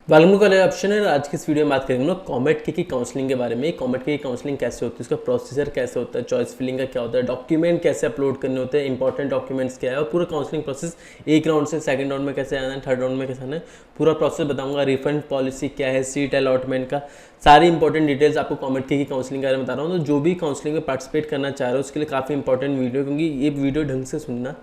Welcome to college option है। आज की इस वीडियो में बात करेंगे लोग कॉमेट की काउंसलिंग के बारे में। कॉमेट की काउंसलिंग कैसे होती है, उसका प्रोसीजर कैसे होता है, चॉइस फिलिंग का क्या होता है, डॉक्यूमेंट कैसे अपलोड करने होते हैं, इंपॉर्टेंट डॉक्यूमेंट्स क्या है और पूरा काउंसलिंग प्रोसेस एक राउंड से सेकंड राउंड में कैसे आना है, थर्ड राउंड में कैसे आना है, पूरा प्रोसेस बताऊंगा। रिफंड पॉलिसी क्या है, सीट अलॉटमेंट का सारी इंपॉर्टेंट डिटेल्स आपको कॉमेट की काउंसलिंग के बारे में बता रहा हूँ। तो जो भी काउंसलिंग में पार्टिसिपेट करना चाह रहे हो उसके लिए काफ़ी इंपॉर्टेंट वीडियो, क्योंकि ये वीडियो ढंग से सुनना,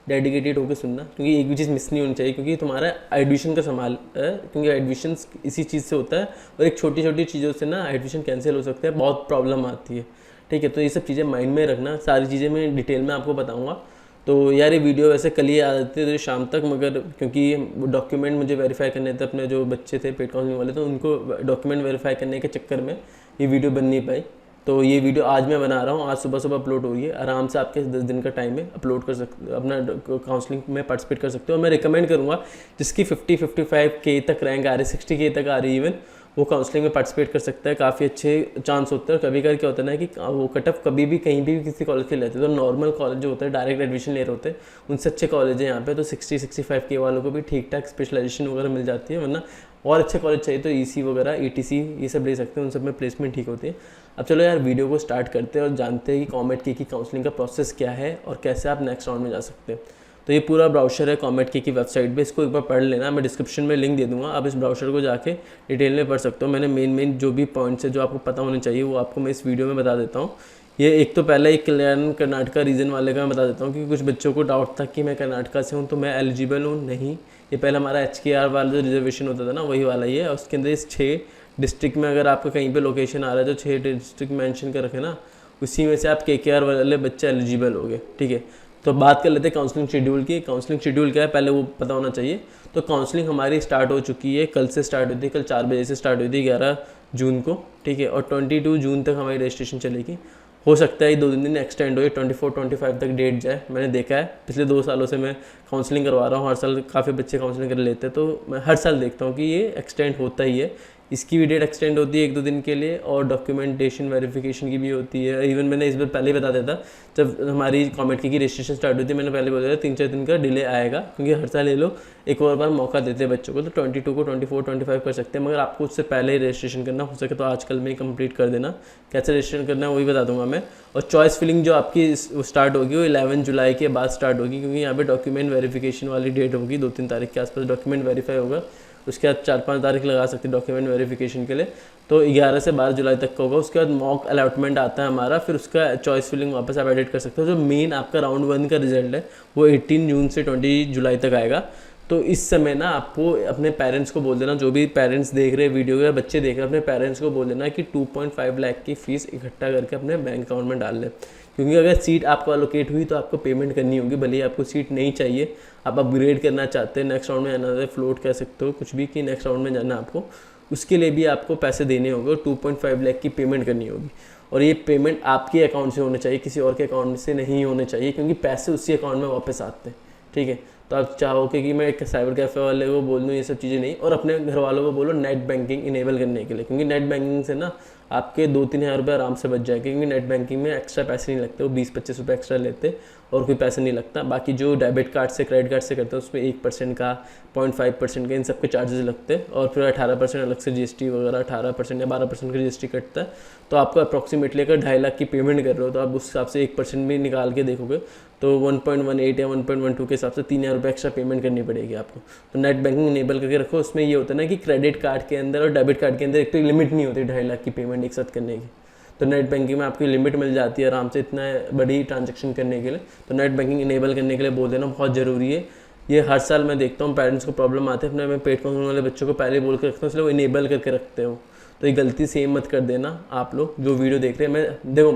डेडिकेटेड होकर सुनना, क्योंकि एक भी चीज़ मिस नहीं होनी चाहिए, क्योंकि तुम्हारा एडमिशन का सवाल है, क्योंकि एडमिशन इसी चीज़ से होता है और एक छोटी छोटी चीज़ों से ना एडमिशन कैंसिल हो सकता है, बहुत प्रॉब्लम आती है। ठीक है, तो ये सब चीज़ें माइंड में रखना, सारी चीज़ें मैं डिटेल में आपको बताऊँगा। तो यार ये वीडियो वैसे कल ही आ जाती है शाम तक, मगर क्योंकि डॉक्यूमेंट मुझे वेरीफाई करने थे, अपने जो बच्चे थे पेड काउंसलिंग वाले, तो उनको डॉक्यूमेंट वेरीफाई करने के चक्कर में ये वीडियो बन नहीं पाई। तो ये वीडियो आज मैं बना रहा हूँ, आज सुबह सुबह अपलोड हो रही है। आराम से आपके 10 दिन का टाइम है, अपलोड कर सकते, अपना काउंसलिंग में पार्टिसिपेट कर सकते हो। और मैं रिकमेंड करूँगा जिसकी 50-55K तक रैंक आ रही है, 60K तक आ रही है इवन, वो काउंसलिंग में पार्टिसिपेट कर सकता है। काफ़ी अच्छे चांस होते हैं। और कभी कभी क्या होता है ना कि वो कट ऑफ कभी भी कहीं भी किसी कॉलेज के लेते हैं, तो नॉर्मल कॉलेज जो होता है डायरेक्ट एडमिशन ले रहे होते हैं, उनसे अच्छे कॉलेज है यहाँ पे, तो 60-65K वालों को भी ठीक ठाक स्पेशलाइजेशन वगैरह मिल जाती है। वरना और अच्छे कॉलेज चाहिए तो EC वगैरह ETC ये सब ले सकते हैं, उन सब में प्लेसमेंट ठीक होती है। अब चलो यार वीडियो को स्टार्ट करते हैं और जानते हैं कि कॉमेट की काउंसलिंग का प्रोसेस क्या है और कैसे आप नेक्स्ट राउंड में जा सकते हैं। तो ये पूरा ब्राउशर है कॉमेट की वेबसाइट पे, इसको एक बार पढ़ लेना, मैं डिस्क्रिप्शन में लिंक दे दूंगा, आप इस ब्राउशर को जाके डिटेल में पढ़ सकते हो। मैंने मेन जो भी पॉइंट्स है जो आपको पता होने चाहिए वो आपको मैं इस वीडियो में बता देता हूँ। ये एक तो पहले एक कल्याण कर्नाटका रीजन वाले का मैं बता देता हूँ, क्योंकि कुछ बच्चों को डाउट था कि मैं कर्नाटका से हूँ तो मैं एलिजिबल हूँ। नहीं, ये पहले हमारा HKR वाला जो रिजर्वेशन होता था ना, वही वाला ही है। और उसके अंदर इस 6 डिस्ट्रिक्ट में अगर आपका कहीं पे लोकेशन आ रहा है तो 6 डिस्ट्रिक्ट मेंशन कर रखे ना, उसी में से आप KKR वाले बच्चे एलिजिबल हो गए। ठीक है, तो बात कर लेते हैं काउंसलिंग शेड्यूल की। काउंसलिंग शेड्यूल क्या है पहले वो पता होना चाहिए। तो काउंसलिंग हमारी स्टार्ट हो चुकी है, कल से स्टार्ट हुई थी, कल 4 बजे से स्टार्ट हुई थी 11 जून को। ठीक है, और 22 जून तक हमारी रजिस्ट्रेशन चलेगी। हो सकता है 2 दिन एक्सटेंड हो, 24-25 तक डेट जाए। मैंने देखा है पिछले 2 सालों से मैं काउंसलिंग करवा रहा हूँ, हर साल काफ़ी बच्चे काउंसलिंग कर लेते हैं, तो मैं हर साल देखता हूँ कि ये एक्सटेंड होता ही है। इसकी भी डेट एक्सटेंड होती है 1-2 दिन के लिए, और डॉक्यूमेंटेशन वेरिफिकेशन की भी होती है। इवन मैंने इस बार पहले ही बता दिया था, जब हमारी कॉमेट की रजिस्ट्रेशन स्टार्ट हुई थी, मैंने पहले बताया 3-4 दिन का डिले आएगा, क्योंकि हर साल ये लोग एक और बार मौका देते हैं बच्चों को। तो 22 को 24-25 कर सकते हैं, मगर आपको उससे पहले ही रजिस्ट्रेशन करना, हो सके तो आजकल में ही कंप्लीट कर देना। कैसे रजिस्ट्रेशन करना है वही बता दूंगा मैं। और चॉइस फिलिंग जो आपकी स्टार्ट होगी वो 11 जुलाई के बाद स्टार्ट होगी, क्योंकि यहाँ पे डॉक्यूमेंट वेरिफिकेशन वाली डेट होगी, 2-3 तारीख के आसपास डॉक्यूमेंट वेरीफाई होगा। उसके बाद 4-5 तारीख लगा सकते हैं डॉक्यूमेंट वेरिफिकेशन के लिए, तो 11 से 12 जुलाई तक का होगा। उसके बाद मॉक अलॉटमेंट आता है हमारा, फिर उसका चॉइस फिलिंग वापस आप एडिट कर सकते हो। जो मेन आपका राउंड 1 का रिजल्ट है वो 18 जून से 20 जुलाई तक आएगा। तो इस समय ना आपको अपने पेरेंट्स को बोल देना, जो भी पेरेंट्स देख रहे हैं वीडियो या बच्चे देख रहे हैं, अपने पेरेंट्स को बोल देना कि 2.5 लाख की फ़ीस इकट्ठा करके अपने बैंक अकाउंट में डाल लें। क्योंकि अगर सीट आपको अलोकेट हुई तो आपको पेमेंट करनी होगी, भले ही आपको सीट नहीं चाहिए, आप अपग्रेड करना चाहते हैं, नेक्स्ट राउंड में जाना है, फ्लोट कह सकते हो कुछ भी, कि नेक्स्ट राउंड में जाना आपको, उसके लिए भी आपको पैसे देने होंगे और 2.5 लाख की पेमेंट करनी होगी। और ये पेमेंट आपके अकाउंट से होने चाहिए, किसी और के अकाउंट से नहीं होने चाहिए, क्योंकि पैसे उसी अकाउंट में वापस आते हैं। ठीक है, तो आप चाहोगे कि मैं एक साइबर कैफ़े वाले को बोल दूँ ये सब चीज़ें नहीं, और अपने घर वालों को बोलो नेट बैंकिंग इनेबल करने के लिए, क्योंकि नेट बैंकिंग से ना आपके 2-3 हज़ार रुपये आराम से बच जाएगा, क्योंकि नेट बैंकिंग में एक्स्ट्रा पैसे नहीं लगते, वो 20-25 रुपये एक्स्ट्रा लेते और कोई पैसे नहीं लगता। बाकी जो डेबिट कार्ड से क्रेडिट कार्ड से करते हैं उसमें 1% का, 0.5% का, इन सब के चार्जेस लगते हैं, और फिर 18% अलग से GST वगैरह, 18% या 12% का GST कटता है। तो आपको अप्रॉक्सीमेटली अगर 2.5 लाख की पेमेंट कर रहे हो तो आप उस हिसाब से 1% भी निकाल के देखोगे तो 1.18 या 1.12 के हिसाब से 3,000 रुपये एक्स्ट्रा पेमेंट करनी पड़ेगी आपको। तो नेट बैंकिंग इनेबल करके रखो। उसमें ये होता है ना कि क्रेडिट कार्ड के अंदर और डेबिट कार्ड के अंदर एक तो लिमिट नहीं होती 2.5 लाख की पेमेंट एक साथ करने की, तो नेट बैंकिंग में आपकी लिमिट मिल जाती है आराम से इतना बड़ी ट्रांजैक्शन करने के लिए। तो नेट बैंकिंग इनेबल करने के लिए बोल देना बहुत ज़रूरी है। ये हर साल मैं देखता हूँ पेरेंट्स को प्रॉब्लम आते हैं, अपने मैं पेड काउंसलिंग वाले बच्चों को पहले बोल के रखता हूँ, इसलिए वो इनेबल करके रखते हो। तो ये गलती सेम मत कर देना आप लोग जो वीडियो देख रहे हैं। मैं देखो,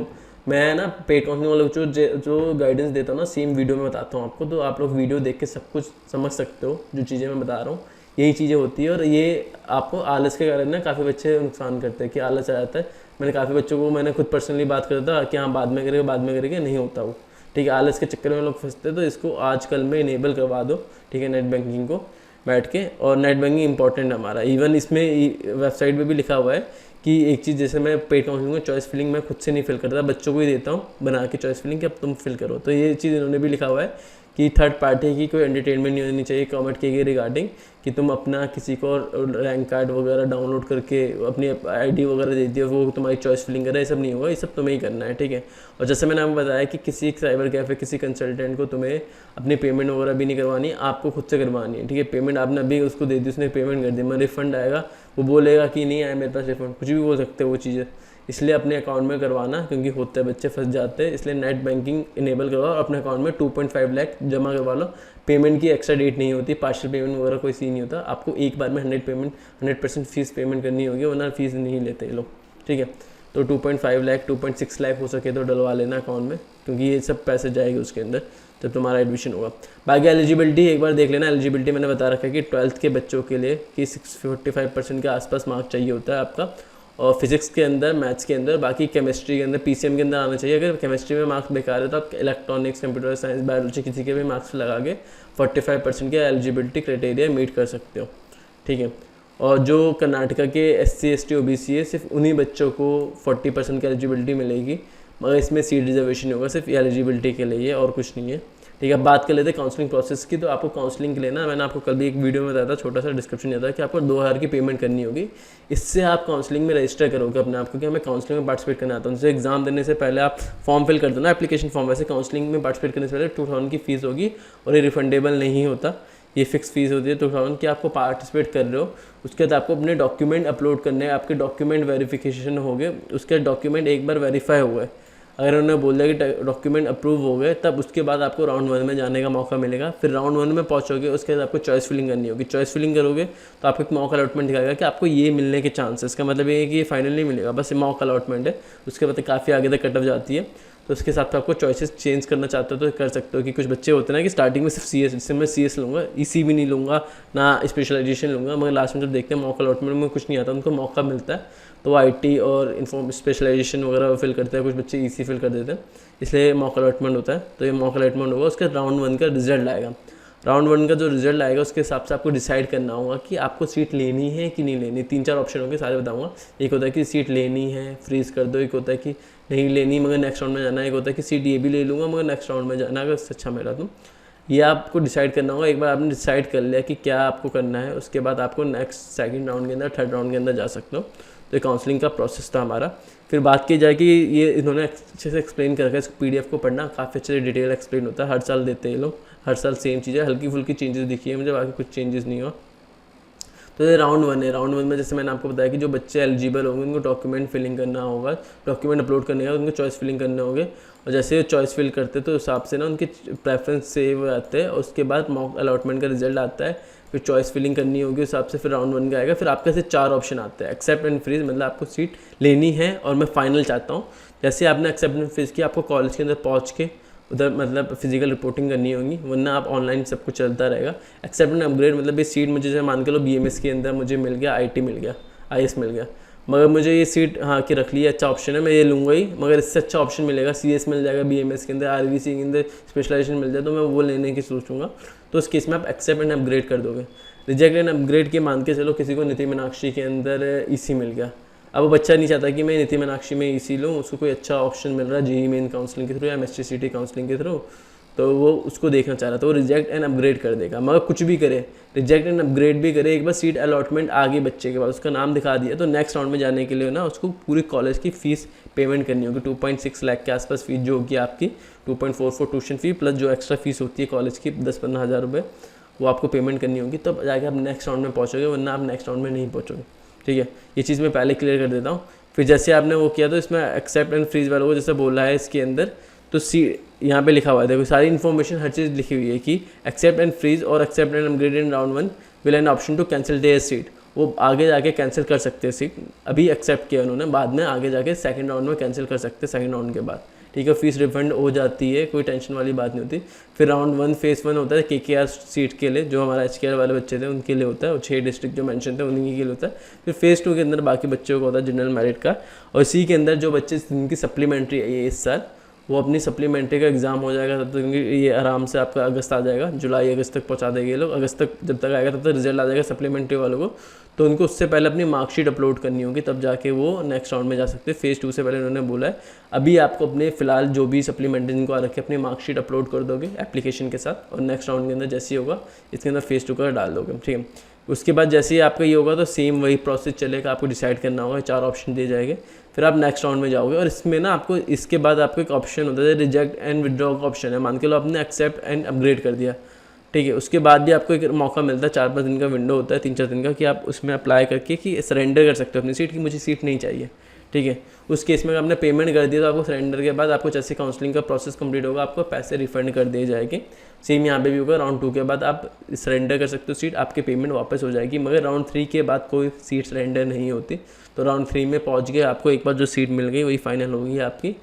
मैं ना पेड काउंसलिंग वाले बच्चों जो गाइडेंस देता हूँ ना, सेम वीडियो में बताता हूँ आपको, तो आप लोग वीडियो देख के सब कुछ समझ सकते हो। जो चीज़ें मैं बता रहा हूँ यही चीज़ें होती है, और ये आपको आलस के कारण ना काफ़ी बच्चे नुकसान करते हैं कि आलस आ जाता है। मैंने काफ़ी बच्चों को मैंने खुद पर्सनली बात करता था कि हाँ बाद में करेंगे, नहीं होता वो। ठीक है, आलस के चक्कर में लोग फंसते हैं, तो इसको आजकल में इनेबल करवा दो। ठीक है, नेट बैंकिंग को बैठ के, और नेट बैंकिंग इंपॉर्टेंट है हमारा। इवन इसमें वेबसाइट पे भी लिखा हुआ है कि एक चीज़, जैसे मैं पेड काउंसलिंग में चॉइस फिलिंग मैं खुद से नहीं फिल करता, बच्चों को ही देता हूँ बना के चॉइस फिलिंग कि अब तुम फिल करो। तो ये चीज़ इन्होंने भी लिखा हुआ है कि थर्ड पार्टी की कोई एंटरटेनमेंट नहीं होनी चाहिए कॉमेट के रिगार्डिंग, कि तुम अपना किसी को रैंक कार्ड वगैरह डाउनलोड करके अपनी आईडी वगैरह दे दियो, वो तुम्हारी चॉइस फिलिंग करे, ये सब नहीं होगा, ये सब तुम्हें ही करना है, ठीक है। और जैसे मैंने आपको बताया कि किसी साइबर कैफे किसी कंसल्टेंट को तुम्हें अपनी पेमेंट वगैरह भी नहीं करवानी, आपको खुद से करवानी है, ठीक है। पेमेंट आपने अभी उसको दे दी, उसने पेमेंट कर दी, मैं रिफंड आएगा, वो बोलेगा कि नहीं आया मेरे पास रिफंड, कुछ भी बोल सकते हैं वो चीज़ें, इसलिए अपने अकाउंट में करवाना, क्योंकि होते हैं बच्चे फंस जाते हैं, इसलिए नेट बैंकिंग इनेबल करवाओ और अपने अकाउंट में 2.5 लाख जमा करवा लो। पेमेंट की एक्स्ट्रा डेट नहीं होती, पार्शियल पेमेंट वगैरह कोई सीन नहीं होता, आपको एक बार में 100% फीस पेमेंट करनी होगी, वरना फीस नहीं लेते ये लोग, ठीक है। तो 2.5 लाख 2.6 लाख हो सके तो डलवा लेना अकाउंट में, क्योंकि ये सब पैसे जाएंगे उसके अंदर जब तुम्हारा एडमिशन होगा। बाकी एलिजिबिलिटी एक बार देख लेना, एलिजिबिलिटी मैंने बता रखा है कि 12th के बच्चों के लिए कि 45% के आसपास मार्क्स चाहिए होता है आपका, और फिजिक्स के अंदर, मैथ्स के अंदर, बाकी केमिस्ट्री के अंदर, पीसीएम के अंदर आना चाहिए। अगर केमिस्ट्री में मार्क्स बेकार है तो आप इलेक्ट्रॉनिक्स, कंप्यूटर साइंस, बायोलॉजी किसी के भी मार्क्स लगा के 45% के एलिजिबिलिटी क्राइटेरिया मीट कर सकते हो, ठीक है। और जो कर्नाटका के SC ST OBC है, सिर्फ उन्हीं बच्चों को 40% की एलिजिबिलिटी मिलेगी, मगर इसमें सीट रिजर्वेशन होगा, सिर्फ एलिजिबिलिटी के लिए और कुछ नहीं है, ठीक है। बात कर लेते हैं काउंसलिंग प्रोसेस की। तो आपको काउंसलिंग के लिए ना, मैंने आपको कल भी एक वीडियो में बताया था, छोटा सा डिस्क्रिप्शन दिया था कि आपको 2000 की पेमेंट करनी होगी, इससे आप काउंसलिंग में रजिस्टर करोगे अपने आप को कि हमें काउंसलिंग में पार्टिसिपेट करना आता है। उनसे एग्जाम देने से पहले आप फॉर्म फिल कर देना, एप्लीकेशन फॉर्म। वैसे काउंसलिंग में पार्टिसिपेट करने से पहले 2000 की फीस होगी, और ये रिफंडेबल नहीं होता, ये फिक्स फीस होती है 2000 की। आपको पार्टिसिपेट कर रहे हो, उसके बाद आपको अपने डॉक्यूमेंट अपलोड करने हैं, आपके डॉक्यूमेंट वेरिफिकेशन हो गए, उसके डॉक्यूमेंट एक बार वेरीफाई हो गए, अगर उन्होंने बोल दिया कि डॉक्यूमेंट अप्रूव हो गए, तब उसके बाद आपको राउंड 1 में जाने का मौका मिलेगा। फिर राउंड 1 में पहुंचोगे, उसके बाद आपको चॉइस फिलिंग करनी होगी। चॉइस फिलिंग करोगे तो आपको एक मॉक अलॉटमेंट दिखाएगा कि आपको ये मिलने के चांसेस, का मतलब ये है कि ये फाइनल नहीं मिलेगा, बस ये मॉक अलॉटमेंट है। उसके बाद काफ़ी आगे तक कट ऑफ जाती है, तो उसके हिसाब से आपको चॉइसेस चेंज करना चाहते हो तो कर सकते हो। कि कुछ बच्चे होते हैं ना कि स्टार्टिंग में सिर्फ CS, जिससे मैं CS लूँगा, EC भी नहीं लूँगा, ना स्पेशलाइजेशन लूँगा, मगर लास्ट में जब देखते हैं मॉक अलॉटमेंट में कुछ नहीं आता, उनको मौका मिलता है तो वो IT और इन्फॉर्म स्पेशलाइजेशन वगैरह फिल करते हैं, कुछ बच्चे EC फिल कर देते हैं, इसलिए मॉक अलॉटमेंट होता है। तो ये मॉक अलॉटमेंट होगा, उसके राउंड 1 का रिजल्ट आएगा। राउंड 1 का जो रिजल्ट आएगा उसके हिसाब से आपको डिसाइड करना होगा कि आपको सीट लेनी है कि नहीं लेनी। 3-4 ऑप्शन होंगे, सारे बताऊंगा। एक होता है कि सीट लेनी है, फ्रीज कर दो। एक होता है कि नहीं लेनी मगर नेक्स्ट राउंड में जाना। एक होता है कि सीट ये भी ले लूँगा मगर नेक्स्ट राउंड में जाना, अगर अच्छा मेरा तो ये आपको डिसाइड करना होगा। एक बार आपने डिसाइड कर लिया कि क्या आपको करना है, उसके बाद आपको नेक्स्ट सेकंड राउंड के अंदर, थर्ड राउंड के अंदर जा सकते हो। तो ये काउंसलिंग का प्रोसेस था हमारा। फिर बात की जाए कि ये इन्होंने अच्छे से एक्सप्लेन कर रखा है, इसको PDF को पढ़ना, काफ़ी अच्छे से डिटेल एक्सप्लेन होता है। हर साल देते हैं ये लोग, हर साल सेम चीज़ है, हल्की फुल्की चेंजेस दिखी है मुझे, बाकी कुछ चेंजेस नहीं हुआ। तो ये राउंड 1 है। राउंड 1 में जैसे मैंने आपको बताया कि जो बच्चे एलिजिबल होंगे उनको डॉक्यूमेंट फिलिंग करना होगा, डॉक्यूमेंट अपलोड करने का, उनको चॉइस फिलिंग करने होंगे। और जैसे चॉइस फिल करते तो हिसाब से ना उनके प्रेफरेंस सेव आते हैं, और उसके बाद मॉक अलॉटमेंट का रिजल्ट आता है। फिर चॉइस फिलिंग करनी होगी उस हिसाब से, फिर राउंड 1 का आएगा। फिर आपके से 4 ऑप्शन आते हैं, एक्सेप्ट एंड फ्रीज, मतलब आपको सीट लेनी है और मैं फाइनल चाहता हूँ। जैसे आपने एक्सेप्ट एंड फ्रीज किया, आपको कॉलेज के अंदर पहुँच के उधर मतलब फिजिकल रिपोर्टिंग करनी होगी, वरना आप ऑनलाइन सब कुछ चलता रहेगा। एक्सेप्ट एंड अपग्रेड मतलब ये सीट मुझे जैसे मान के लो BMS के अंदर मुझे मिल गया, IT मिल गया, IS मिल गया, मगर मुझे ये सीट हाँ की रख ली है, अच्छा ऑप्शन है, मैं ये लूँगा ही, मगर इससे अच्छा ऑप्शन मिलेगा, CS मिल जाएगा BMS के अंदर, RVC के अंदर स्पेशलाइजेशन मिल जाए तो मैं वो लेने की सोचूंगा। तो उस केस में आप एक्सेप्ट एंड अपग्रेड कर दोगे। रिजेक्ट एंड अपग्रेड के मान के चलो किसी को नीति मीनाक्षी के अंदर EC मिल गया, अब वो बच्चा नहीं चाहता कि मैं नीति मीनाक्षी में EC लूँ, उसको कोई अच्छा ऑप्शन मिल रहा है JEE मेन काउंसलिंग के थ्रू या MSTCT काउंसलिंग के थ्रू, तो वो उसको देखना चाह रहा था, तो वो रिजेक्ट एंड अपग्रेड कर देगा। मगर कुछ भी करे, रिजेक्ट एंड अपग्रेड भी करे, एक बार सीट अलॉटमेंट आ गई बच्चे के बाद, उसका नाम दिखा दिया, तो नेक्स्ट राउंड में जाने के लिए ना उसको पूरी कॉलेज की फ़ीस पेमेंट करनी होगी। 2.6 लाख के आसपास फीस जो होगी आपकी, 2.44 ट्यूशन फी प्लस जो एक्स्ट्रा फीस होती है कॉलेज की 10-15 हज़ार रुपये, वो आपको पेमेंट करनी होगी, तब जाके आप नेक्स्ट राउंड में पहुँचोगे, वरना आप नेक्स्ट राउंड में नहीं पहुँचोगे। ठीक है, ये चीज़ मैं पहले क्लियर कर देता हूँ। फिर जैसे आपने वो किया तो इसमें एक्सेप्ट एंड फ्रीज वालों को जैसे बोला है इसके अंदर, तो यहाँ पे लिखा हुआ है, देखो सारी इन्फॉर्मेशन हर चीज़ लिखी हुई है कि एक्सेप्ट एंड फ्रीज और accept and upgrade in round 1 will an option to cancel their seat. वो आगे जाके कैंसिल कर सकते हैं सीट, अभी एक्सेप्ट किया उन्होंने, बाद में आगे जाके सेकंड राउंड में कैंसिल कर सकते हैं सेकंड राउंड के बाद। ठीक है, फीस रिफंड हो जाती है, कोई टेंशन वाली बात नहीं होती। फिर राउंड 1 फेज़ 1 होता है KKR सीट के लिए, जो हमारा HKR वाले बच्चे थे उनके लिए होता है, और 6 डिस्ट्रिक्ट जो मेंशन थे उन्हीं के लिए होता है। फिर फेज़ 2 के अंदर बाकी बच्चों को होता है जनरल मेरिट का, और इसी के अंदर जो बच्चे जिनकी सप्लीमेंट्री है ये इस साल, वो अपनी सप्लीमेंट्री का एग्ज़ाम हो जाएगा तब तक ये आराम से आपका अगस्त आ जाएगा, जुलाई अगस्त तक पहुंचा देंगे ये लोग। अगस्त तक जब तक आएगा तब तक रिजल्ट आ जाएगा सप्लीमेंट्री वालों को, तो उनको उससे पहले अपनी मार्कशीट अपलोड करनी होगी, तब जाके वो नेक्स्ट राउंड में जा सकते हैं। फेज़ 2 से पहले उन्होंने बोला है। अभी आपको अपने फिलहाल जो भी सप्लीमेंट्री जिनको आ रखे अपनी मार्कशीट अपलोड कर दोगे एप्लीकेशन के साथ, और नेक्स्ट राउंड के अंदर जैसे ही होगा इसके अंदर फेज़ 2 का डाल दोगे, ठीक है। उसके बाद जैसे ही आपका ये होगा तो सेम वही प्रोसेस चलेगा, आपको डिसाइड करना होगा, 4 ऑप्शन दिए जाएंगे, फिर आप नेक्स्ट राउंड में जाओगे। और इसमें ना आपको इसके बाद आपको एक ऑप्शन होता है रिजेक्ट एंड विड्रॉ का ऑप्शन है। मान के लो आपने एक्सेप्ट एंड अपग्रेड कर दिया, ठीक है, उसके बाद भी आपको एक मौका मिलता है, 4-5 दिन का विंडो होता है, 3-4 दिन का, कि आप उसमें अप्लाई करके कि सरेंडर कर सकते हो अपनी सीट, कि मुझे सीट नहीं चाहिए, ठीक है। उस केस में अगर आपने पेमेंट कर दिया तो आपको सरेंडर के बाद आपको जैसे काउंसलिंग का प्रोसेस कंप्लीट होगा आपको पैसे रिफंड कर दिए जाएंगे। सेम यहाँ पे भी होगा, राउंड 2 के बाद आप सरेंडर कर सकते हो सीट, आपके पेमेंट वापस हो जाएगी। मगर राउंड 3 के बाद कोई सीट सरेंडर नहीं होती, तो राउंड 3 में पहुँच गए आपको एक बार जो सीट मिल गई वही फाइनल होगी आपकी,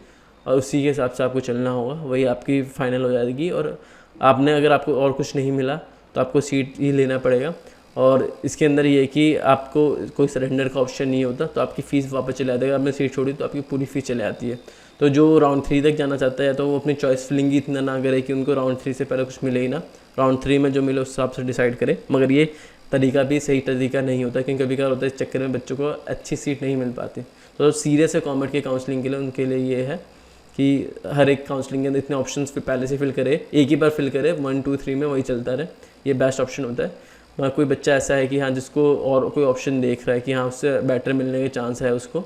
और उसी के हिसाब से आपको चलना होगा, वही आपकी फ़ाइनल हो जाएगी। और आपने अगर आपको और कुछ नहीं मिला तो आपको सीट ही लेना पड़ेगा। और इसके अंदर ये है कि आपको कोई सरेंडर का ऑप्शन नहीं होता, तो आपकी फ़ीस वापस चले आती है। अगर आपने सीट छोड़ी तो आपकी पूरी फ़ीस चले आती है। तो जो राउंड 3 तक जाना चाहता है तो वो अपनी चॉइस फिलिंग इतना ना करे कि उनको राउंड 3 से पहले कुछ मिले ही ना, राउंड 3 में जो मिले उस हिसाब से डिसाइड करे। मगर ये तरीका भी सही तरीका नहीं होता, क्योंकि कभी कभार होता है इस चक्कर में बच्चों को अच्छी सीट नहीं मिल पाती। तो सीरियस है कॉमेट के काउंसलिंग के लिए, उनके लिए ये है कि हर एक काउंसलिंग के अंदर इतने ऑप्शंस पे पहले से फिल करे, एक ही बार फिल करे, 1 2 3 में वही चलता रहे, ये बेस्ट ऑप्शन होता है। कोई बच्चा ऐसा है कि हाँ जिसको और कोई ऑप्शन देख रहा है कि हाँ उससे बेटर मिलने के चांस है उसको,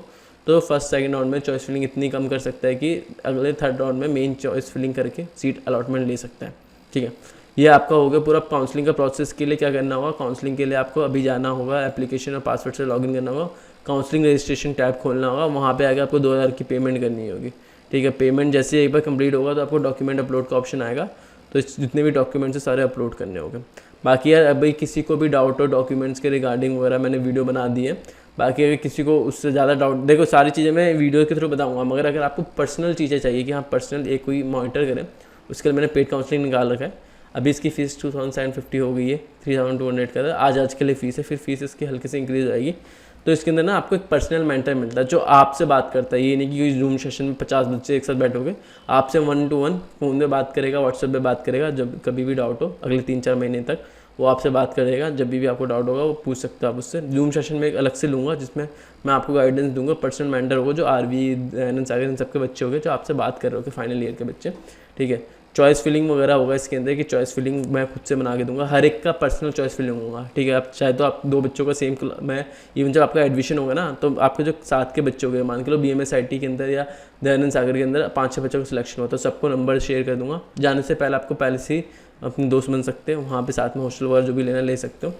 तो फर्स्ट सेकंड राउंड में चॉइस फिलिंग इतनी कम कर सकता है कि अगले थर्ड राउंड में मेन चॉइस फिलिंग करके सीट अलॉटमेंट ले सकता है, ठीक है। ये आपका हो गया पूरा काउंसलिंग का प्रोसेस। के लिए क्या करना होगा, काउंसलिंग के लिए आपको अभी जाना होगा, एप्लीकेशन और पासवर्ड से लॉगिन करना होगा, काउंसलिंग रजिस्ट्रेशन टैब खोलना होगा, वहाँ पे आगे आपको 2000 की पेमेंट करनी होगी, ठीक है। पेमेंट जैसे एक बार कंप्लीट होगा तो आपको डॉक्यूमेंट अपलोड का ऑप्शन आएगा, तो जितने भी डॉक्यूमेंट्स हैं सारे अपलोड करने होंगे। बाकी यार अभी किसी को भी डाउट हो डॉक्यूमेंट्स के रिगार्डिंग वगैरह मैंने वीडियो बना दी है। बाकी अगर किसी को उससे ज़्यादा डाउट, देखो सारी चीज़ें मैं वीडियो के थ्रू बताऊंगा, मगर अगर आपको पर्सनल चीज़ें चाहिए कि हाँ पर्सनल एक कोई मॉनिटर करें, उसके लिए मैंने पेड काउंसलिंग निकाल रखा है। अभी इसकी फ़ीस 2750 हो गई है, 3200 का आज के लिए फ़ीस है, फिर फीस इसकी हल्के से इंक्रीज़ आएगी। तो इसके अंदर ना आपको एक पर्सनल मेंटर मिलता है जो आपसे बात करता है, ये नहीं कि कोई जूम सेशन में 50 बच्चे एक साथ बैठोगे, आपसे 1 to 1 फ़ोन पे बात करेगा, व्हाट्सएप पे बात करेगा, जब कभी भी डाउट हो अगले 3-4 महीने तक वो आपसे बात करेगा। जब भी आपको डाउट होगा वो पूछ सकते हो आप उससे। जूम सेशन में एक अलग से लूँगा जिसमें मैं आपको गाइडेंस दूंगा, पर्सनल मेंटर होगा जो आरवी दयानंद सागर इन सबके बच्चे हो गए जो आपसे बात कर रहे हो, फाइनल ईयर के बच्चे, ठीक है। चॉइस फिलिंग वगैरह होगा इसके अंदर कि चॉइस फिलिंग मैं खुद से बना के दूंगा, हर एक का पर्सनल चॉइस फिलिंग होगा, ठीक है। आप चाहे तो आप 2 बच्चों का सेम मैं इवन जब आपका एडमिशन होगा ना तो आपके जो साथ के बच्चे हो गए, मान के लो BMSIT के अंदर या दयानंद सागर के अंदर 5-6 बच्चों का सिलेक्शन होता है, तो सबको नंबर शेयर कर दूंगा। जाने से पहले आपको पहले से ही अपने दोस्त बन सकते हो, वहाँ पे साथ में हॉस्टल वगैरह जो भी लेना ले सकते हो,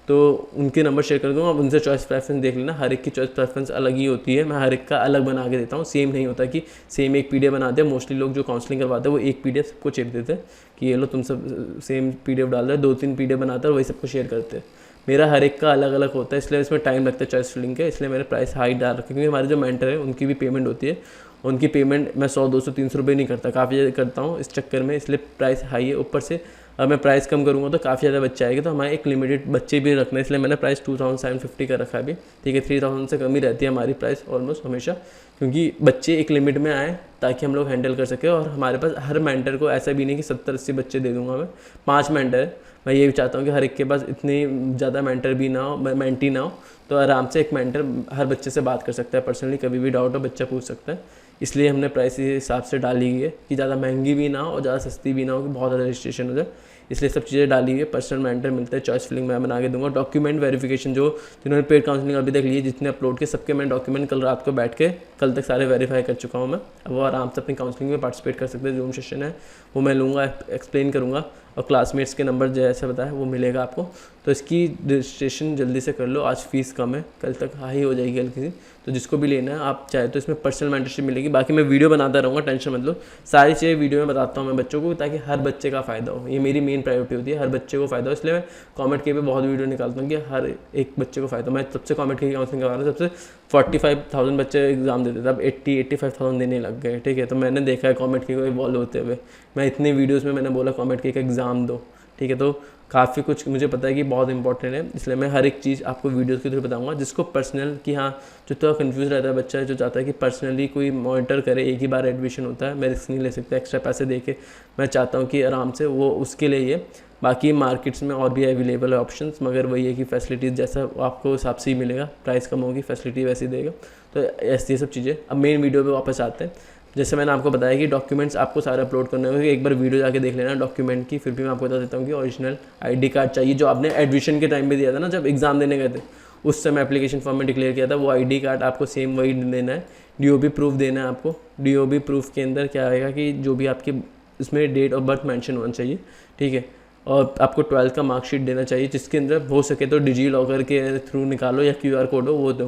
तो उनके नंबर शेयर कर दूँगा। आप उनसे चॉइस प्रेफरेंस देख लेना, हर एक की चॉइस प्रेफरेंस अलग ही होती है, मैं हर एक का अलग बना के देता हूँ। सेम नहीं होता कि सेम एक PDF बनाते हैं, मोस्टली लोग जो काउंसलिंग करवाते हैं वो एक PDF सबको चेप देते हैं कि ये लो तुम सब सेम PDF डाल रहे हो, 2-3 PDF बनाते हैं और वही सबको शेयर करते हैं। मेरा हर एक का अलग अलग होता है, इसलिए इसमें टाइम लगता है चॉइस फिलिंग के, इसलिए मैंने प्राइस हाई डाल रखा है। क्योंकि हमारे जो मेंटर है उनकी भी पेमेंट होती है, उनकी पेमेंट मैं 100, 200, 300 रुपये नहीं करता, काफ़ी ज़्यादा करता हूँ इस चक्कर में, इसलिए प्राइस हाई है। ऊपर से अगर मैं प्राइस कम करूँगा तो काफ़ी ज़्यादा बच्चे आएंगे, तो हमारे एक लिमिटेड बच्चे भी रखना है, इसलिए मैंने प्राइस 2750 का रखा है अभी, ठीक है। 3000 से कम ही रहती है हमारी प्राइस ऑलमोस्ट हमेशा, क्योंकि बच्चे एक लिमिट में आए ताकि हम लोग हैंडल कर सकें। और हमारे पास हर मेंटर को ऐसा भी नहीं कि 70-80 बच्चे दे दूँगा मैं, 5 मेंटर है, मैं ये भी चाहता हूँ कि हर एक के पास इतनी ज़्यादा मेंटर भी ना हो, मेंटी ना हो, तो आराम से एक मेंटर हर बच्चे से बात कर सकता है पर्सनली, कभी भी डाउट हो बच्चा पूछ सकता है। इसलिए हमने प्राइस इस हिसाब से डाली गई है कि ज़्यादा महंगी भी ना हो और ज़्यादा सस्ती भी ना हो कि बहुत ज़्यादा रजिस्ट्रेशन हो जाए, इसलिए सब चीज़ें डाली हुई है। पर्सनल मेंटर मिलता है, चॉइस फिलिंग मैं बना के दूंगा। डॉक्यूमेंट वेरिफिकेशन जो जिन्होंने पेड काउंसलिंग अभी तक लिए, जितने अपलोड के सबके मैं डॉक्यूमेंट कल रात को बैठ के कल तक सारे वेरीफाई कर चुका हूँ मैं। अब वो आराम से अपनी काउंसलिंग में पार्टिसिपेट कर सकते हैं। जूम सेशन है वो मैं लूँगा, एक्सप्लेन करूँगा, और क्लासमेट्स के नंबर जैसे बताया वो मिलेगा आपको। तो इसकी रजिस्ट्रेशन जल्दी से कर लो, आज फीस कम है, कल तक हाई हो जाएगी हल्की सी। तो जिसको भी लेना है आप चाहे तो इसमें पर्सनल मेंटरशिप मिलेगी। बाकी मैं वीडियो बनाता रहूँगा, टेंशन मत लो, सारी चीज़ें वीडियो में बताता हूँ मैं बच्चों को, ताकि हर बच्चे का फ़ायदा हो। ये मेरी मेन प्रायोरिटी होती है, हर बच्चे को फ़ायदा हो, इसलिए मैं कॉमेट के भी बहुत वीडियो निकालता हूँ कि हर एक बच्चे को फ़ायदा। मैं सबसे कॉमेट की काउंसलिंग करवा रहा हूँ, सबसे 45,000 बच्चे एग्जाम देते थे, अब 80-85,000 देने लग गए, ठीक है। तो मैंने देखा है कॉमेट की को इवॉल्व होते हुए, मैं इतने वीडियोज़ में मैंने बोला कॉमेट की का एग्ज़ाम दो, ठीक है। तो काफ़ी कुछ मुझे पता है कि बहुत इंपॉर्टेंट है, इसलिए मैं हर एक चीज़ आपको वीडियोस के थ्रू बताऊंगा। जिसको पर्सनल कि हाँ जो थोड़ा कंफ्यूज रहता है बच्चा, जो चाहता है कि पर्सनली कोई मॉनिटर करे, एक ही बार एडमिशन होता है, मैं रिस्क नहीं ले सकता एक्स्ट्रा पैसे दे के, मैं चाहता हूँ कि आराम से, वो उसके लिए ये। बाकी मार्केट्स में और भी अवेलेबल है ऑप्शंस, मगर वही है कि फैसिलिटीज़ जैसा आपको हिसाब से ही मिलेगा, प्राइस कम होगी, फैसिलिटी वैसी देगा। तो ऐसी ये सब चीज़ें। अब मेन वीडियो पे वापस आते हैं। जैसे मैंने आपको बताया कि डॉक्यूमेंट्स आपको सारे अपलोड करने होंगे, एक बार वीडियो जाके देख लेना डॉक्यूमेंट की। फिर भी मैं आपको बता देता हूँ कि ओरिजिनल आईडी कार्ड चाहिए, जो आपने एडमिशन के टाइम पे दिया था ना, जब एग्ज़ाम देने गए थे उस समय एप्लीकेशन फॉर्म में डिक्लेयर किया था, वो आईडी कार्ड आपको सेम वही देना है। डीओबी प्रूफ देना है आपको। डीओबी प्रूफ के अंदर क्या आएगा कि जो भी आपके इसमें डेट ऑफ बर्थ मेंशन होना चाहिए, ठीक है। और आपको 12th का मार्कशीट देना चाहिए, जिसके अंदर हो सके तो डिजी लॉकर के थ्रू निकालो या QR कोड हो वो दो,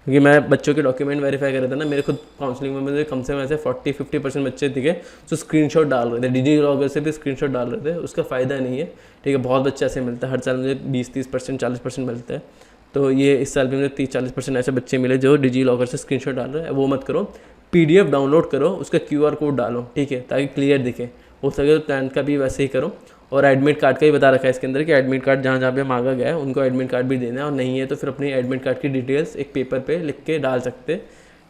क्योंकि मैं बच्चों के डॉक्यूमेंट वेरीफाई कर रहा था ना, मेरे खुद काउंसलिंग में मुझे कम से कम ऐसे 40-50% बच्चे दिखे जो स्क्रीनशॉट डाल रहे थे, डिजी लॉकर से भी स्क्रीनशॉट डाल रहे थे। उसका फ़ायदा नहीं है, ठीक है। बहुत बच्चे ऐसे मिलता है, हर साल मुझे 20-30%, 40% मिलता है। तो ये इस साल भी मुझे 30-40% ऐसे बच्चे मिले जो डिजी लॉकर से स्क्रीनशॉट डाल रहे हैं। वो मत करो, PDF डाउनलोड करो, उसका QR कोड डालो, ठीक है, ताकि क्लियर दिखे। हो सके तो 10th का भी वैसे ही करो। और एडमिट कार्ड का ही बता रखा है इसके अंदर कि एडमिट कार्ड जहाँ जहाँ पे मांगा गया है उनको एडमिट कार्ड भी देना है, और नहीं है तो फिर अपनी एडमिट कार्ड की डिटेल्स एक पेपर पे लिख के डाल सकते,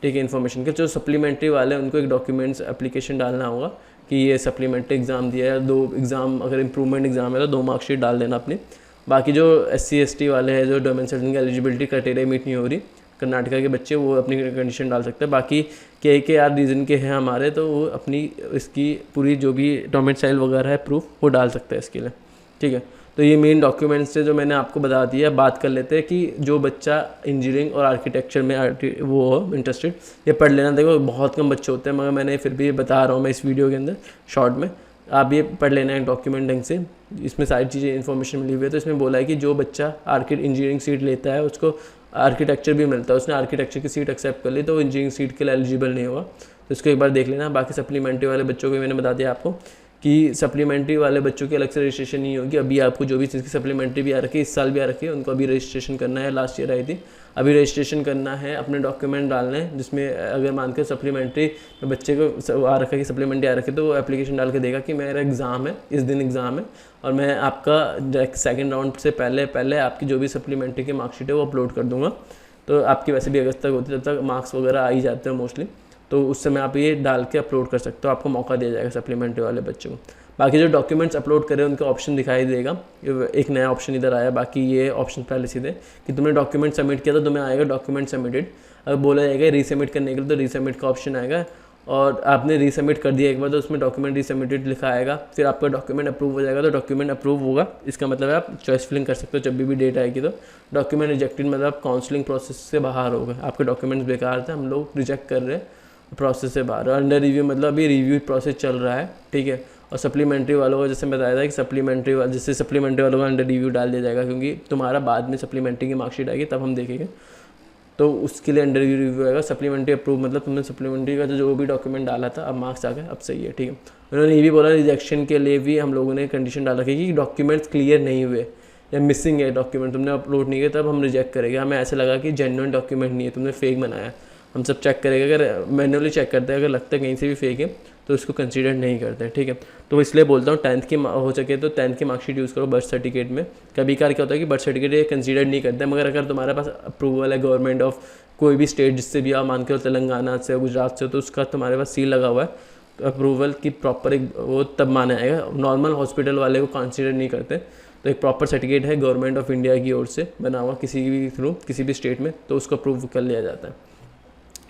ठीक है, इन्फॉर्मेशन के। जो सप्लीमेंट्री वाले हैं उनको एक डॉक्यूमेंट्स एप्लीकेशन डालना होगा कि ये सप्लीमेंट्री एग्ज़ाम दिया है, 2 एग्ज़ाम, अगर इंप्रूवमेंट एग्ज़ाम है तो 2 मार्कशीट डाल देना अपनी। बाकी जो SC ST वाले हैं, जो डोमेन सर्टिफिकेट की एलिजिबिलिटी क्राइटेरिया मीट नहीं हो रही, कर्नाटका के बच्चे, वो अपनी कंडीशन डाल सकते हैं। बाकी KKR रीजन के हैं हमारे, तो वो अपनी इसकी पूरी जो भी डोमिसाइल वगैरह है प्रूफ, वो डाल सकते हैं इसके लिए, ठीक है। तो ये मेन डॉक्यूमेंट्स है जो मैंने आपको बता दिया। बात कर लेते हैं कि जो बच्चा इंजीनियरिंग और आर्किटेक्चर में वो हो इंटरेस्टेड, ये पढ़ लेना। देखो बहुत कम बच्चे होते हैं, मगर मैंने फिर भी बता रहा हूँ मैं इस वीडियो के अंदर शॉर्ट में, आप ये पढ़ लेना है डॉक्यूमेंट ढंग से। इसमें सारी चीज़ें इन्फॉर्मेशन मिली हुई है। तो इसमें बोला है कि जो बच्चा इंजीनियरिंग सीट लेता है उसको आर्किटेक्चर भी मिलता है। उसने आर्किटेक्चर की सीट एक्सेप्ट कर ली तो वो इंजीनियरिंग सीट के लिए एलिजिबल नहीं होगा, तो इसको एक बार देख लेना। बाकी सप्लीमेंट्री वाले बच्चों को मैंने बता दिया आपको कि सप्लीमेंट्री वाले बच्चों की अलग से रजिस्ट्रेशन नहीं होगी। अभी आपको जो भी चीज़ की सप्लीमेंट्री भी आ रखी है, इस साल भी आ रखी है, उनको अभी रजिस्ट्रेशन करना है। लास्ट ईयर आई थी, अभी रजिस्ट्रेशन करना है, अपने डॉक्यूमेंट डालने हैं, जिसमें अगर मानकर सप्लीमेंट्री बच्चे को आ रखा है कि सप्लीमेंट्री आ रखी है, तो वो एप्लीकेशन डाल के देगा कि मेरा एग्ज़ाम है, इस दिन एग्ज़ाम है, और मैं आपका सेकेंड राउंड से पहले आपकी जो भी सप्लीमेंट्री की मार्कशीट है वो अपलोड कर दूँगा। तो आपकी वैसे भी अगस्त तक होती है, जब तक मार्क्स वगैरह आ ही जाते हैं मोस्टली, तो उस समय आप ये डाल के अपलोड कर सकते हो, आपको मौका दिया जाएगा सप्लीमेंट्री वाले बच्चों को। बाकी जो डॉक्यूमेंट्स अपलोड करें उनका ऑप्शन दिखाई देगा, एक नया ऑप्शन इधर आया। बाकी ये ऑप्शन पहले सीधे कि तुमने डॉक्यूमेंट सबमिट किया तो तुम्हें आएगा डॉक्यूमेंट सबमिटेड। अगर बोला जाएगा रीसबमिट करने के लिए तो रीसबमिट का ऑप्शन आएगा, और आपने रीसबमिट कर दिया एक बार तो उसमें डॉक्यूमेंट रीसबमिटेड लिखा आएगा। फिर आपका डॉक्यूमेंट अप्रूव हो जाएगा, तो डॉक्यूमेंट अप्रूव होगा, इसका मतलब है आप चॉइस फिलिंग कर सकते हो जब भी डेट आएगी। तो डॉक्यूमेंट रिजेक्टेड मतलब आप काउंसलिंग प्रोसेस से बाहर हो गए, आपके डॉक्यूमेंट्स बेकार थे, हम लोग रिजेक्ट कर रहे हैं, प्रोसेस से बाहर। अंडर रिव्यू मतलब अभी रिव्यू प्रोसेस चल रहा है, ठीक है। और सप्लीमेंट्री वालों को जैसे बताया था कि सप्लीमेंट्री वालों को अंडर रिव्यू डाल दिया जाएगा, क्योंकि तुम्हारा बाद में सप्लीमेंट्री की मार्कशीट आएगी तब हम देखेंगे, तो उसके लिए अंडर रिव्यू आएगा। सप्लीमेंट्री अप्रूव मतलब तुमने सप्लीमेंट्री का जो भी डॉक्यूमेंट डाला था, अब मार्क्स आ गए, अब सही है, ठीक है। उन्होंने ये भी बोला रिजेक्शन के लिए भी हम लोगों ने कंडीशन डाल रखी कि डॉक्यूमेंट्स क्लियर नहीं हुए या मिसिंग है डॉक्यूमेंट, तुमने अपलोड नहीं किया, तब हम रिजेक्ट करेंगे। हमें ऐसा लगा कि जेन्युइन डॉक्यूमेंट नहीं है, तुमने फेक बनाया, हम सब चेक करेंगे। अगर मैन्युअली चेक करते हैं, अगर लगता है कहीं से भी फेक है तो उसको कंसीडर नहीं करते, ठीक है। तो इसलिए बोलता हूँ 10th की हो सके तो 10th की मार्कशीट यूज़ करो बर्थ सर्टिफिकेट में। कभी कभार क्या होता है कि बर्थ सर्टिफिकेट ये कंसीडर नहीं करते, मगर अगर तुम्हारे पास अप्रूवल है गवर्नमेंट ऑफ कोई भी स्टेट जिससे भी आप मान के तेलंगाना से, गुजरात से, तो उसका तुम्हारे पास सील लगा हुआ है अप्रूवल की प्रॉपर, एक वो तब माना जाएगा। नॉर्मल हॉस्पिटल वाले को कंसीडर नहीं करते, तो एक प्रॉपर सर्टिफिकेट है गवर्नमेंट ऑफ इंडिया की ओर से बना हुआ किसी भी थ्रू किसी भी स्टेट में, तो उसको अप्रूव कर लिया जाता है,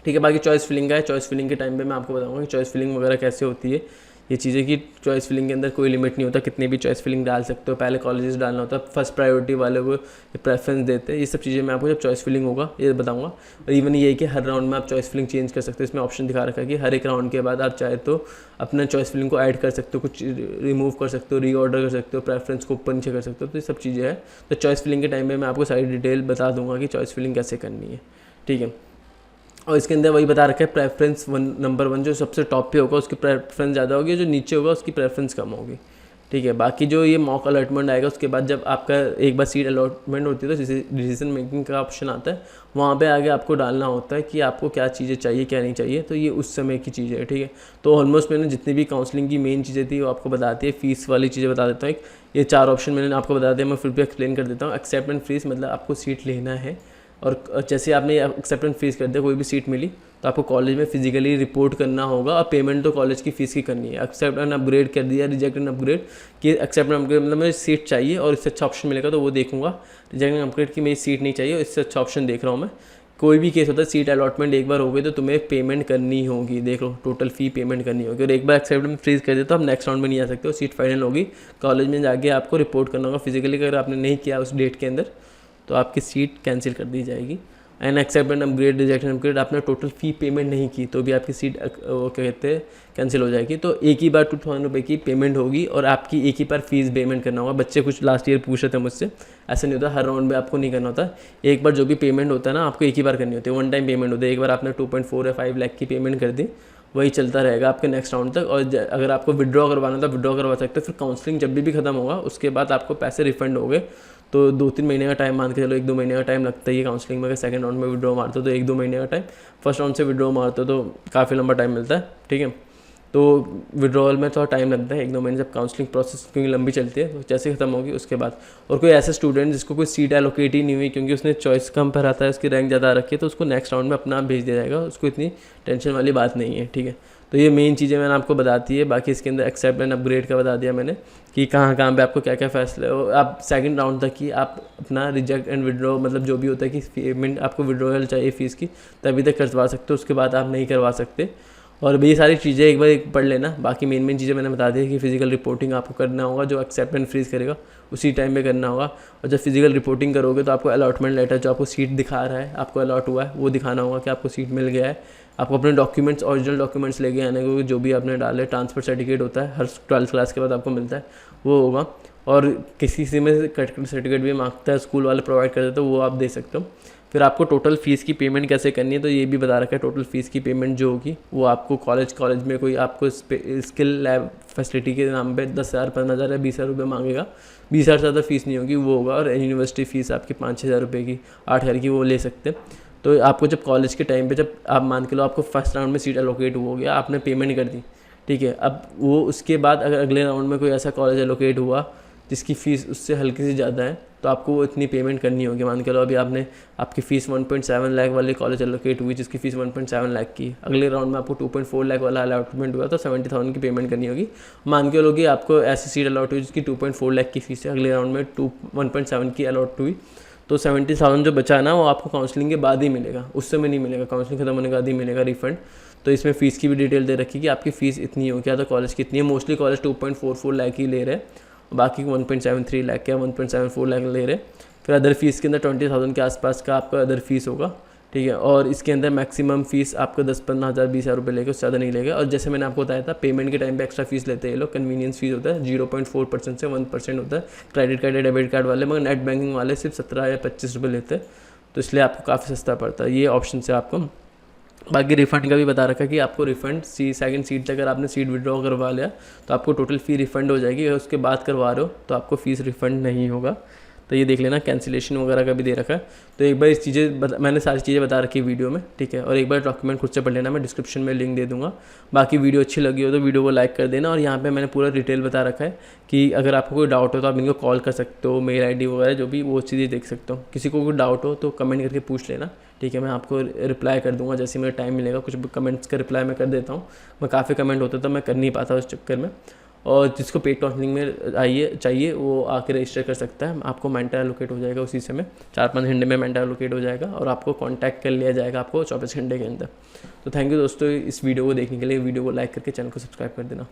ठीक है। बाकी चॉइस फिलिंग का है, चॉइस फिलिंग के टाइम पे मैं आपको बताऊंगा कि चॉइस फिलिंग वगैरह कैसे होती है। ये चीज़ें कि चॉइस फिलिंग के अंदर कोई लिमिट नहीं होता, कितने भी चॉइस फिलिंग डाल सकते हो। पहले कॉलेजेस डालना होता है, फर्स्ट प्रायोरिटी वाले को प्रेफरेंस देते हैं। ये सब चीज़ें मैं आपको जब चॉइस फिलिंग होगा ये बताऊंगा। और इवन ये कि हर राउंड में आप चॉइस फिलिंग चेंज कर सकते हो, इसमें ऑप्शन दिखा रखा है कि हर एक राउंड के बाद आप चाहे तो अपना चॉइस फिलिंग को ऐड कर सकते हो, कुछ रिमूव कर सकते हो, रीऑर्डर कर सकते हो, प्रेफरेंस को ऊपर नीचे कर सकते हो, तो ये सब चीज़ें हैं। तो चॉइस फिलिंग के टाइम में मैं आपको सारी डिटेल बता दूंगा कि चॉइस फिलिंग कैसे करनी है, ठीक है। और इसके अंदर वही बता रखा है प्रेफरेंस नंबर 1 जो सबसे टॉप पे होगा उसकी प्रेफरेंस ज़्यादा होगी, जो नीचे होगा उसकी प्रेफरेंस कम होगी, ठीक है। बाकी जो ये मॉक अलॉटमेंट आएगा उसके बाद जब आपका एक बार सीट अलॉटमेंट होती है तो डिसीजन मेकिंग का ऑप्शन आता है, वहाँ पे आगे आपको डालना होता है कि आपको क्या चीज़ें चाहिए क्या नहीं चाहिए। तो ये उस समय की चीज़ें है, ठीक है। तो ऑलमोस्ट मैंने जितनी भी काउंसलिंग की मेन चीज़ें थी वो आपको बताती है। फीस वाली चीज़ें बता देता हूँ। एक ये 4 ऑप्शन मैंने आपको बता दिया, मैं फिर भी एक्सप्लेन कर देता हूँ। एक्सेप्ट एंड फ्रीज मतलब आपको सीट लेना है, और जैसे आपने एक्सेप्ट एंड फ्रीज कर दिया, कोई भी सीट मिली तो आपको कॉलेज में फिजिकली रिपोर्ट करना होगा, और पेमेंट तो कॉलेज की फ़ीस की करनी है। एक्सेप्ट एंड अपग्रेड कर दिया, रिजेक्ट एंड अपग्रेड कि एक्सेप्ट एंड अपग्रेड मतलब मुझे सीट चाहिए और इससे अच्छा ऑप्शन मिलेगा तो वो देखूंगा। रिजेक्ट एंड अपग्रेड की मेरी सीट नहीं चाहिए और इससे अच्छा ऑप्शन देख रहा हूँ मैं। कोई भी केस होता है, सीट अलॉटमेंट एक बार हो गई तो तुम्हें पेमेंट करनी होगी, देख लो टोटल फ़ी पेमेंट करनी होगी। और एक बार एक्सेप्ट एंड फ्रीज कर दिया तो आप नेक्स्ट राउंड में नहीं आ सकते हो, सीट फाइनल होगी। कॉलेज में जाके आपको रिपोर्ट करना होगा फिजिकली, अगर आपने नहीं किया उस डेट के अंदर तो आपकी सीट कैंसिल कर दी जाएगी। And accept and upgrade, reject and upgrade आपने टोटल फ़ी पेमेंट नहीं की तो भी आपकी सीट वो क्या कहते हैं कैंसिल हो जाएगी। तो एक ही बार 2000 रुपये की पेमेंट होगी और आपकी एक ही बार फीस पेमेंट करना होगा। बच्चे कुछ लास्ट ईयर पूछ रहे थे मुझसे, ऐसा नहीं होता हर राउंड में आपको नहीं करना होता। एक बार जो भी पेमेंट होता है ना आपको एक ही बार करनी होती है, वन टाइम पेमेंट होती है। एक बार आपने 2.4 या 5 लाख की पेमेंट कर दी, वही चलता रहेगा आपके नेक्स्ट राउंड तक। और अगर आपको विड्रॉ करवाना था विड्रॉ करवा सकते हो। फिर काउंसलिंग जब भी खत्म होगा उसके बाद आपको पैसे रिफंड हो गए तो 2-3 महीने का टाइम मान के चलो, 1-2 महीने का टाइम लगता है ये काउंसलिंग में। अगर सेकंड राउंड में विड्रॉ मारते हो तो 1-2 महीने का टाइम, फर्स्ट राउंड से विड्रॉ मारते हो तो काफ़ी लंबा टाइम मिलता है, ठीक है। तो विड्रॉल में थोड़ा टाइम लगता है 1-2 महीने, जब काउंसलिंग प्रोसेस क्योंकि लंबी चलती है तो जैसे खत्म होगी उसके बाद। और कोई ऐसा स्टूडेंट जिसको कोई सीट एलोकेट ही नहीं हुई क्योंकि उसने चॉइस कम पर आता है, उसकी रैंक ज़्यादा रखी है, तो उसको नेक्स्ट राउंड में अपना आप भेज दिया जाएगा, उसको इतनी टेंशन वाली बात नहीं है, ठीक है। तो ये मेन चीज़ें मैंने आपको बताती है। बाकी इसके अंदर एक्सेप्ट एंड अपग्रेड का बता दिया मैंने कि कहाँ कहाँ पे आपको क्या क्या फैसले हो। आप सेकंड राउंड तक ही आप अपना रिजेक्ट एंड विड्रॉ मतलब जो भी होता है कि पेमेंट आपको विड्रॉल चाहिए फ़ीस की तभी तक करवा सकते हो, उसके बाद आप नहीं करवा सकते। और ये सारी चीज़ें एक बार पढ़ लेना। बाकी मेन चीज़ें मैंने बता दी है कि फिजिकल रिपोर्टिंग आपको करना होगा, जो एक्सेप्ट एंड फ्रीज करेगा उसी टाइम पे करना होगा। और जब फिजिकल रिपोर्टिंग करोगे तो आपको अलॉटमेंट लेटर जो आपको सीट दिखा रहा है आपको अलॉट हुआ है वो दिखाना होगा कि आपको सीट मिल गया है। आपको अपने डॉक्यूमेंट्स ओरिजिनल डॉक्यूमेंट्स लेके आने को, जो भी आपने डाले, ट्रांसफर सर्टिफिकेट होता है हर 12th क्लास के बाद आपको मिलता है वो होगा। और किसी में कट सर्टिफिकेट भी मांगता है, स्कूल वाले प्रोवाइड कर देते हैं, वो आप दे सकते हो। फिर आपको टोटल फ़ीस की पेमेंट कैसे करनी है तो ये भी बता रखा है। टोटल फ़ीस की पेमेंट जो होगी वो आपको कॉलेज में कोई आपको स्किल लैब फैसिलिटी के नाम पे 10,000, 15,000 या 20,000 रुपये मांगेगा। 20,000 से ज़्यादा फ़ीस नहीं होगी, वो होगा। और यूनिवर्सिटी फ़ीस आपकी 5-6 हज़ार रुपये की, 8,000 की वो ले सकते हैं। तो आपको जब कॉलेज के टाइम पे जब आप मान के लो आपको फर्स्ट राउंड में सीट एलोकेट हो गया, आपने पेमेंट कर दी, ठीक है। अब वो उसके बाद अगर अगले राउंड में कोई ऐसा कॉलेज एलोकेट हुआ जिसकी फ़ीस उससे हल्की सी ज़्यादा है तो आपको वो इतनी पेमेंट करनी होगी। मान के लो अभी आपकी फ़ीस 1.7 लाख वाले कॉलेज एलोकेट हुई जिसकी फ़ीस 1.7 लाख की, अगले राउंड में आपको 2.4 लाख वाला अलॉटमेंट हुआ तो 70,000 की पेमेंट करनी होगी। मान के लो कि आपको ऐसी सीट अलॉट हुई जिसकी 2.4 लाख की फ़ीस है, अगले राउंड में 1.7 की अलॉट हुई तो 70,000 जो बचा है ना वो आपको काउंसलिंग के बाद ही मिलेगा, उस समय नहीं मिलेगा, काउंसलिंग खत्म होने के बाद ही मिलेगा रिफंड। तो इसमें फ़ीस की भी डिटेल दे रखी है कि आपकी फ़ीस इतनी हो, क्या तो कॉलेज कितनी है। मोस्टली कॉलेज 2.44 लाख ही ले रहे हैं, बाकी 1.73 लाख या 1.74 लाख ले रहे हैं। फिर अदर फीस के अंदर 20,000 के आसपास का आपका अदर फीस होगा, ठीक है। और इसके अंदर मैक्सिमम फीस आपको 10-15 हज़ार 20,000 रुपये लेके, उससे ज़्यादा नहीं लेगा। और जैसे मैंने आपको बताया था पेमेंट के टाइम पे एक्स्ट्रा फीस लेते हैं ये लोग। कन्वीनियंस फीस होता है 0.4% से 1% होता है क्रेडिट कार्ड या डेबिट कार्ड वाले, मगर नेट बैंकिंग वाले सिर्फ 17 या 25 रुपये लेते हैं, तो इसलिए आपको काफ़ी सस्ता पड़ता है। ये ऑप्शन से आपको बाकी रिफ़ंड का भी बता रखा है कि आपको रिफ़ंड सेकंड सीट तक अगर आपने सीट विड्रॉ करवा लिया तो आपको टोटल फ़ी रिफ़ंड हो जाएगी। अगर उसके बाद करवा रहे हो तो आपको फ़ीस रिफ़ंड नहीं होगा। तो ये देख लेना, कैंसिलेशन वगैरह का भी दे रखा है। तो एक बार इस चीज़ें मैंने सारी चीज़ें बता रखी है वीडियो में, ठीक है। और एक बार डॉक्यूमेंट खुद से पढ़ लेना, मैं डिस्क्रिप्शन में लिंक दे दूँगा। बाकी वीडियो अच्छी लगी हो तो वीडियो को लाइक कर देना। और यहाँ पे मैंने पूरा डिटेल बता रखा है कि अगर आपको कोई डाउट हो तो आप इनको कॉल कर सकते हो, मेल ID वगैरह जो भी वो चीज़ें देख सकते हो। किसी को कोई डाउट हो तो कमेंट करके पूछ लेना, ठीक है। मैं आपको रिप्लाई कर दूँगा जैसे मेरा टाइम मिलेगा। कुछ कमेंट्स का रिप्लाई मैं कर देता हूँ, मैं काफ़ी कमेंट होते तो मैं कर नहीं पाता उस चक्कर में। और जिसको पेड काउंसलिंग में चाहिए वो आके रजिस्टर कर सकता है। आपको मेंटर एलोकेट हो जाएगा उसी समय, 4-5 घंटे में मेंटर एलोकेट हो जाएगा और आपको कांटेक्ट कर लिया जाएगा आपको 24 घंटे के अंदर। तो थैंक यू दोस्तों इस वीडियो को देखने के लिए। वीडियो को लाइक करके चैनल को सब्सक्राइब कर देना।